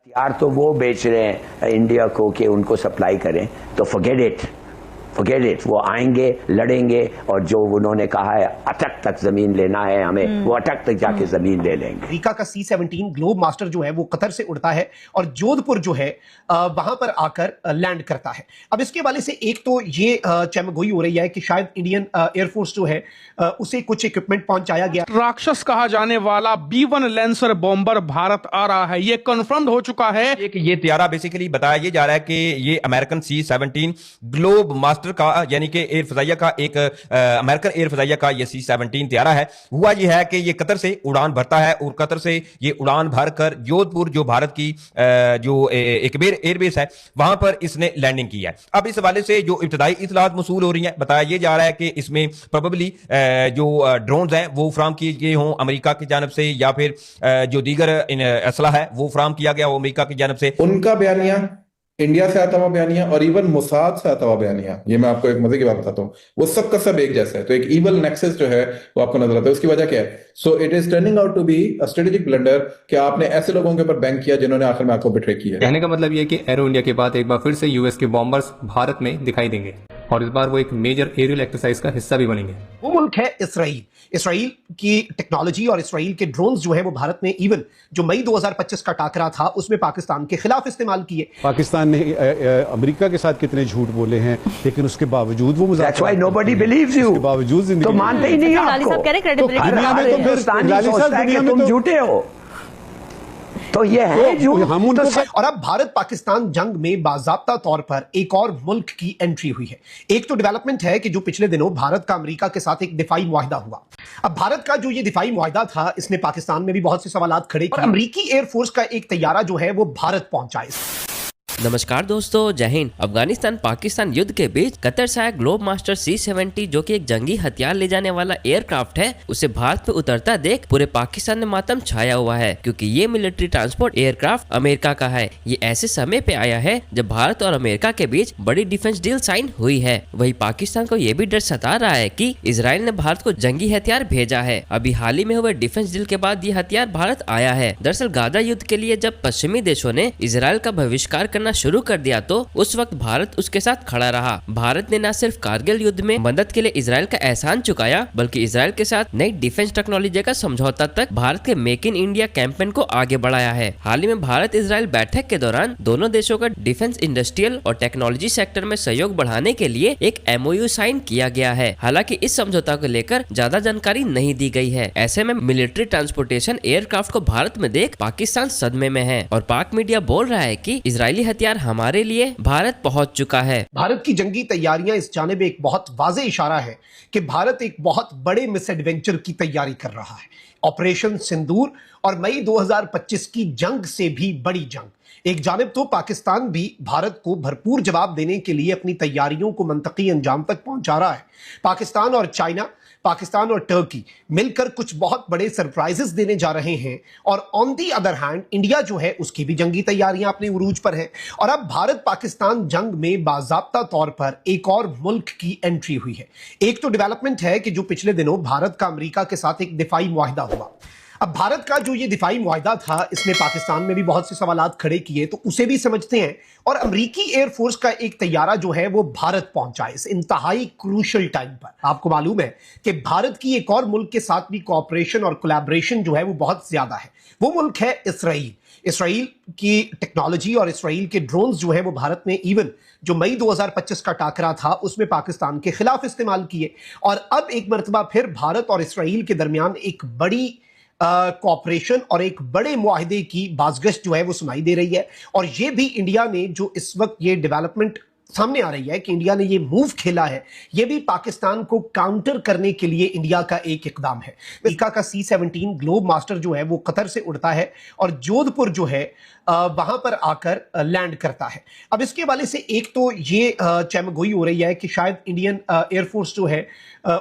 हथियार तो वो बेच रहे हैं इंडिया को कि उनको सप्लाई करें, तो फॉरगेट इट, वो आएंगे, लड़ेंगे, और जो उन्होंने कहा है अटक तक जमीन लेना है हमें, वो अटक तक जाके जमीन ले लेंगे। अमेरिका का C-17 ग्लोब मास्टर जो है वो कतर से उड़ता है और जोधपुर जो है वहां पर आकर लैंड करता है। अब इसके वाले से एक तो ये चमगोई हो रही है कि शायद इंडियन एयरफोर्स जो है उसे कुछ इक्विपमेंट पहुंचाया गया। राक्षस कहा जाने वाला B-1 लैंसर बॉम्बर भारत आ रहा है, ये कंफर्म हो चुका है। ये तैयारा बेसिकली बताया ये जा रहा है कि ये अमेरिकन C-17 ग्लोब मास्टर का यानी कि एयर फजाइया का एक अमेरिकन एयर फजाइया का ये C-17 तैयारा है। हुआ ये है कि ये कतर से उड़ान भरता है और कतर से ये उड़ान भरकर जोधपुर जो भारत की जो एक एयरबेस है वहां पर इसने लैंडिंग की है। अब इस हवाले से जो इब्तदाई इतलात मसूल हो रही हैं, बताया ये जा रहा है कि इसमें प्रोबेबली जो ड्रोन्स हैं वो फराम किए गए हों अमेरिका की जानब से, या फिर जो दीगर असला है वो फराम किया गया हो अमेरिका की जानब से। उनका बयानिया, इंडिया से आता हुआ बयानिया और इवन मोसाद से आता हुआ बयानिया, ये मैं आपको एक मजे की बात बताता हूँ, वो सब का सब एक जैसा है। तो एक ईवल नेक्सस जो है वो आपको नजर आता है। उसकी वजह क्या है? So it is turning out to be a strategic blunder कि आपने ऐसे लोगों के ऊपर बैंक किया जिन्होंने आखिर में आपको बिट्रे किया। कहने का मतलब ये है कि एरो इंडिया के बाद एक बार फिर से यूएस के बॉम्बर्स भारत में दिखाई देंगे और इस बार वो एक मेजर एरियल एक्सरसाइज का हिस्सा भी बनेंगे। वो मुल्क है इसराइल की टेक्नोलॉजी और इसराइल के ड्रोन्स जो है वो भारत में इवन जो मई 2025 का टाकरा था उसमें पाकिस्तान के खिलाफ इस्तेमाल किए। पाकिस्तान ने अमेरिका के साथ कितने झूठ बोले हैं, लेकिन उसके बावजूद वो That's why nobody believes you. बावजूद तो मानते ही नहीं आपको। दुनिया में तो हिंदुस्तानी सोचता है कि तुम झूठे हो, तो ये है झूठ। और अब भारत पाकिस्तान जंग में बाज़ाब्ता तौर पर एक और मुल्क की एंट्री हुई है। एक तो डेवलपमेंट है कि जो पिछले दिनों भारत का अमेरिका के साथ एक दिफाई मुआहिदा हुआ। अब भारत का जो ये दिफाई मुआहिदा था इसने पाकिस्तान में भी बहुत से सवालात खड़े किए। अमेरिकी एयरफोर्स का एक तैयारा जो है वो भारत पहुंचा है। नमस्कार दोस्तों, जय हिंद। अफगानिस्तान पाकिस्तान युद्ध के बीच कतर से आया ग्लोब मास्टर C-70 जो कि एक जंगी हथियार ले जाने वाला एयरक्राफ्ट है, उसे भारत पे उतरता देख पूरे पाकिस्तान में मातम छाया हुआ है, क्योंकि ये मिलिट्री ट्रांसपोर्ट एयरक्राफ्ट अमेरिका का है। ये ऐसे समय पे आया है जब भारत और अमेरिका के बीच बड़ी डिफेंस डील साइन हुई है। वही पाकिस्तान को ये भी डर सता रहा है कि इसराइल ने भारत को जंगी हथियार भेजा है। अभी हाल ही में हुए डिफेंस डील के बाद ये हथियार भारत आया है। दरअसल गाजा युद्ध के लिए जब पश्चिमी देशों ने इसराइल का बहिष्कार करना शुरू कर दिया तो उस वक्त भारत उसके साथ खड़ा रहा। भारत ने न सिर्फ कारगिल युद्ध में मदद के लिए इसराइल का एहसान चुकाया, बल्कि इसराइल के साथ नई डिफेंस टेक्नोलॉजी का समझौता तक भारत के मेक इन इंडिया कैंपेन को आगे बढ़ाया है। हाल ही में भारत इसराइल बैठक के दौरान दोनों देशों का डिफेंस इंडस्ट्रियल और टेक्नोलॉजी सेक्टर में सहयोग बढ़ाने के लिए एक MOU साइन किया गया है। हालांकि इस समझौता को लेकर ज्यादा जानकारी नहीं दी गई है। ऐसे में मिलिट्री ट्रांसपोर्टेशन एयरक्राफ्ट को भारत में देख पाकिस्तान सदमे में है और पाक मीडिया बोल रहा है कि इजरायली हथियार हमारे लिए भारत पहुंच चुका है। भारत की जंगी तैयारियां इस जानिब एक बहुत वाज़े इशारा है कि भारत एक बहुत बड़े मिस एडवेंचर की तैयारी कर रहा है। ऑपरेशन सिंदूर और मई 2025 की जंग से भी बड़ी जंग। एक जानिब तो पाकिस्तान भी भारत को भरपूर जवाब देने के लिए अपनी तैयारियों को मंतकी अंजाम तक पहुंचा रहा है। पाकिस्तान और चाइना, पाकिस्तान और टर्की मिलकर कुछ बहुत बड़े सरप्राइजेस देने जा रहे हैं और on the other hand India जो है उसकी भी जंगी तैयारियां अपने उरूज पर है। और अब भारत पाकिस्तान जंग में बाज़ाब्ता तौर पर एक और मुल्क की एंट्री हुई है। एक तो डेवलपमेंट है कि जो पिछले दिनों भारत का अमेरिका के साथ एक दिफाई मुआहिदा हुआ। अब भारत का जो ये दिफाई मुआहिदा था इसने पाकिस्तान में भी बहुत से सवालात खड़े किए, तो उसे भी समझते हैं। और अमेरिकी एयरफोर्स का एक तैयारा जो है वो भारत पहुंचा है इस इंतहाई क्रूशल टाइम पर। आपको मालूम है कि भारत की एक और मुल्क के साथ भी कोऑपरेशन और कोलैबोरेशन जो है वो बहुत ज्यादा है। वो मुल्क है इसराइल की टेक्नोलॉजी और इसराइल के ड्रोन्स जो है वो भारत में इवन जो मई 2025 का टाकरा था उसमें पाकिस्तान के खिलाफ इस्तेमाल किए। और अब एक मरतबा फिर भारत और इसराइल के दरमियान एक बड़ी कोऑपरेशन और एक बड़े मुआहिदे की बाज़गश्त जो है वो सुनाई दे रही है। और ये भी इंडिया ने जो इस वक्त ये डेवलपमेंट सामने आ रही है कि इंडिया ने ये मूव खेला है, ये भी पाकिस्तान को काउंटर करने के लिए इंडिया का एक इकदाम है। अमेरिका का C-17 ग्लोब मास्टर जो है वो कतर से उड़ता है और जोधपुर जो है वहां पर आकर लैंड करता है। अब इसके वाले से एक तो ये चमगोई हो रही है कि शायद इंडियन एयरफोर्स जो है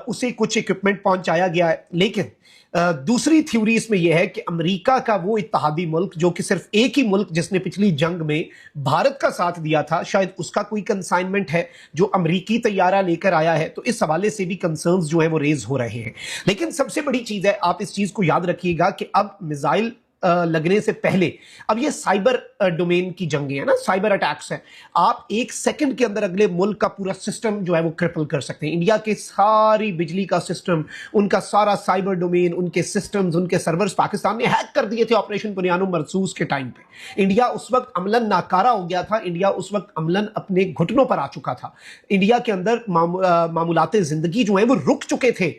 उसे कुछ इक्विपमेंट पहुंचाया गया है, लेकिन दूसरी थ्योरी इसमें यह है कि अमेरिका का वो इत्तेहादी मुल्क जो कि सिर्फ एक ही मुल्क जिसने पिछली जंग में भारत का साथ दिया था, शायद उसका कोई कंसाइनमेंट है जो अमेरिकी तैयारा लेकर आया है। तो इस हवाले से भी कंसर्न्स जो है वो रेज हो रहे हैं। लेकिन सबसे बड़ी चीज है, आप इस चीज को याद रखिएगा कि अब मिसाइल लगने से पहले, अब ये साइबर डोमेन की जंगें हैं ना, साइबर अटैक्स हैं, आप एक सेकंड के अंदर अगले मुल्क का पूरा सिस्टम जो है वो क्रिपल कर सकते हैं। इंडिया के सारी बिजली का सिस्टम, उनका सारा साइबर डोमेन, उनके सिस्टम्स, उनके सर्वर्स पाकिस्तान ने हैक कर दिए थे ऑपरेशन बुनियानुम मरसूस के टाइम पे। इंडिया उस वक्त अमलन नाकारा हो गया था, इंडिया उस वक्त अमलन अपने घुटनों पर आ चुका था। इंडिया के अंदर मामूलाते जिंदगी जो है वो रुक चुके थे।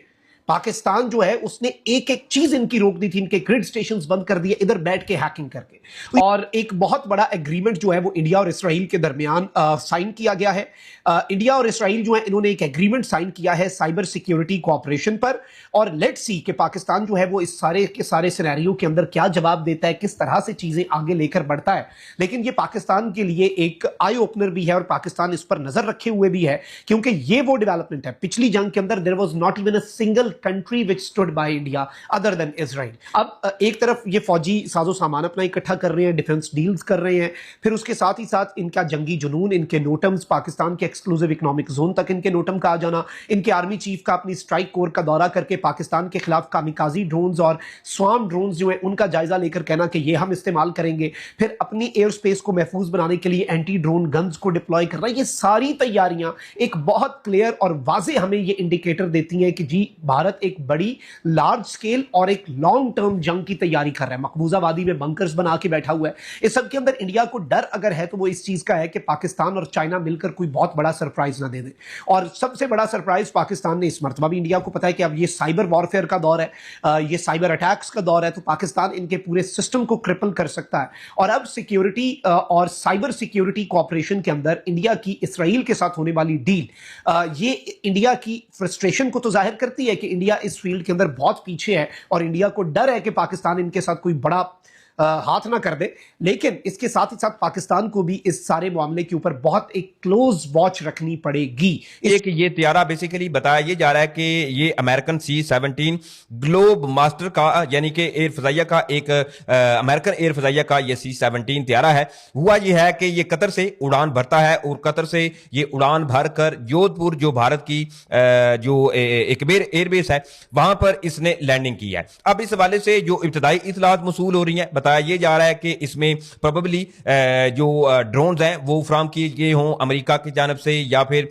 पाकिस्तान जो है उसने एक एक चीज इनकी रोक दी थी, इनके ग्रिड स्टेशंस बंद कर दिए इधर बैठ के हैकिंग करके। और एक बहुत बड़ा एग्रीमेंट जो है वो इंडिया और इसराइल के दरमियान साइन किया गया है। इंडिया और इसराइल जो है इन्होंने एक एग्रीमेंट साइन किया है साइबर सिक्योरिटी कोऑपरेशन पर, और लेट्स सी कि पाकिस्तान जो है वो इस सारे के सारे सिनेरियो के अंदर क्या जवाब देता है, किस तरह से चीजें आगे लेकर बढ़ता है। लेकिन ये पाकिस्तान के लिए एक आई ओपनर भी है और पाकिस्तान इस पर नजर रखे हुए भी है, क्योंकि ये वो डेवलपमेंट है। पिछली जंग के अंदर there was not even a single country which stood by India other than Israel. अब एक तरफ ये फौजी साजो सामान अपना इकट्ठा कर रहे हैं, डिफेंस डील्स कर रहे हैं, फिर उसके साथ ही साथ इनका जंगी जुनून, इनके नोटम्स, पाकिस्तान के एक्सक्लूसिव इकोनॉमिक जोन तक इनके नोटम का आ जाना, इनके आर्मी चीफ का अपनी स्ट्राइक कोर का दौरा करके पाकिस्तान के खिलाफ कामिकाजी ड्रोन्स और स्वाम ड्रोन्स जो है उनका जायजा लेकर कहना कि ये हम इस्तेमाल करेंगे, फिर अपनी एयर स्पेस को महफूज बनाने के लिए एंटी ड्रोन गन्स को डिप्लॉय करना। ये सारी तैयारियां एक बहुत क्लियर और वाजे हमें ये इंडिकेटर देती हैं कि जी भारत एक बड़ी लार्ज स्केल और एक लॉन्ग टर्म जंग की तैयारी कर रहा है। मकबूजा वादी में बंकर्स बना के बैठा हुआ है। इस सब के अंदर इंडिया को डर अगर है तो वो इस चीज का है कि पाकिस्तान और चाइना मिलकर कोई बहुत बड़ा सरप्राइज ना दे दे। और सबसे बड़ा सरप्राइज पाकिस्तान ने इस मर्तबा भी, इंडिया को पता है कि अब ये साइबर वॉरफेयर का दौर है, ये साइबर अटैक्स का दौर है, तो पाकिस्तान इनके पूरे सिस्टम को क्रिपल कर सकता है। और अब सिक्योरिटी और साइबर सिक्योरिटी कोऑपरेशन के अंदर इंडिया की इसराइल के साथ होने वाली डील, ये इंडिया की फ्रस्ट्रेशन को तो जाहिर करती है कि इंडिया इस फील्ड के अंदर बहुत पीछे है और इंडिया को डर है कि पाकिस्तान इनके साथ कोई बड़ा हाथ ना कर दे। लेकिन इसके साथ ही साथ पाकिस्तान को भी इस सारे मामले के ऊपर बहुत एक क्लोज वॉच रखनी पड़ेगी। एक ये त्यारा बेसिकली बताया ये जा रहा है कि ये अमेरिकन C-17 ग्लोब मास्टर का यानी कि एयर फजाइया का एक अमेरिकन एयर फजाइया का ये C-17 त्यारा है। हुआ ये है कि ये कतर से उड़ान भरता है और कतर से ये उड़ान भरकर जोधपुर जो भारत की जो एक एयरबेस है वहां पर इसने लैंडिंग की है। अब इस हवाले से जो इब्तदाई इतलात मसूल हो रही है, बताया ये जा रहा है कि इसमें प्रोबेबली जो ड्रोन्स हैं वो फराम किए गए हों अमेरिका की जानब से, या फिर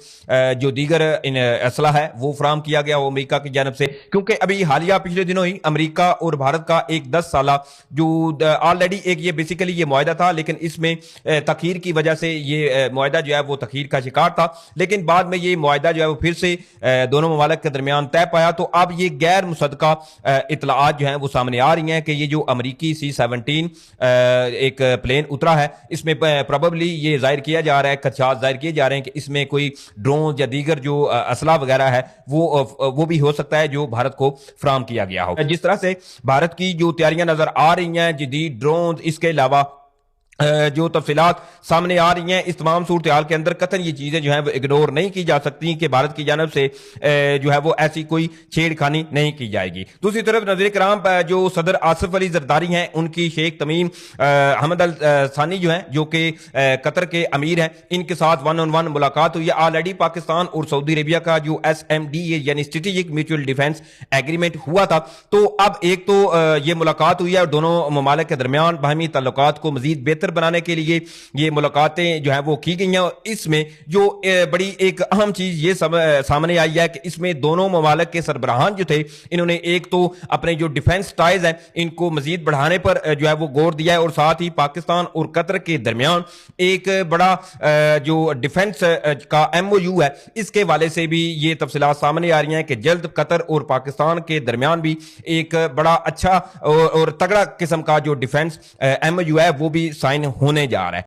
जो दीगर असला है वो फराम किया गया हो अमेरिका की जानब से। क्योंकि अभी हालिया पिछले दिनों ही अमेरिका और भारत का एक 10 साला जो ऑलरेडी एक ये बेसिकली ये मुआहदा था, लेकिन इसमें तखीर की वजह से ये मुआहदा जो है वो तखीर का शिकार था, लेकिन बाद में ये मुआहदा जो है वो फिर से दोनों ममालिक के दरमियान तय पाया। तो अब ये गैर मुसद्दका इतलात जो है वो सामने आ रही हैं कि ये जो अमरीकी C-17 एक प्लेन उतरा है, इसमें प्रोबेबली ये जाहिर किया जा रहा है, खदशात जाहिर किए जा रहे हैं कि इसमें कोई ड्रोन या दीगर जो असला वगैरह है वो भी हो सकता है जो भारत को फराम किया गया हो। जिस तरह से भारत की जो तैयारियां नजर आ रही हैं जदीद ड्रोन, इसके अलावा जो तफसीलात सामने आ रही हैं, इस तमाम सूरत हाल के अंदर कतन ये चीजें जो है वो इग्नोर नहीं की जा सकती कि भारत की जानब से जो है वो ऐसी कोई छेड़खानी नहीं की जाएगी। दूसरी तरफ नज़ीर कराम जो सदर आसिफ अली जरदारी हैं उनकी शेख तमीम हमद अल सानी जो है जो कि कतर के अमीर हैं, इनके साथ 1-on-1 मुलाकात हुई है। ऑलरेडी पाकिस्तान और सऊदी अरेबिया का जो SMDA यानी स्ट्रेटेजिक म्यूचुअल डिफेंस एग्रीमेंट हुआ था, तो अब एक तो ये मुलाकात हुई है और दोनों ममालिक के दरमियान बाहमी ताल्लुकात को मजीद बेहतर बनाने के लिए ये मुलाकातें जो है वो की गई हैं। और इसमें जो बड़ी एक अहम चीज ये सामने आई है कि इसमें दोनों ममालिक के सरबराहान जो थे इन्होंने एक तो अपने जो डिफेंस टाइज हैं इनको मजीद बढ़ाने पर जो है वो गौर दिया है, और साथ ही पाकिस्तान और कतर के दरमियान एक बड़ा जो डिफेंस का MOU है इसके वाले से भी ये तफसीलात सामने आ रही हैं कि जल्द कतर और पाकिस्तान के दरमियान भी एक बड़ा अच्छा और तगड़ा किस्म का जो डिफेंस MOU है वो भी साइन होने जा रहा है।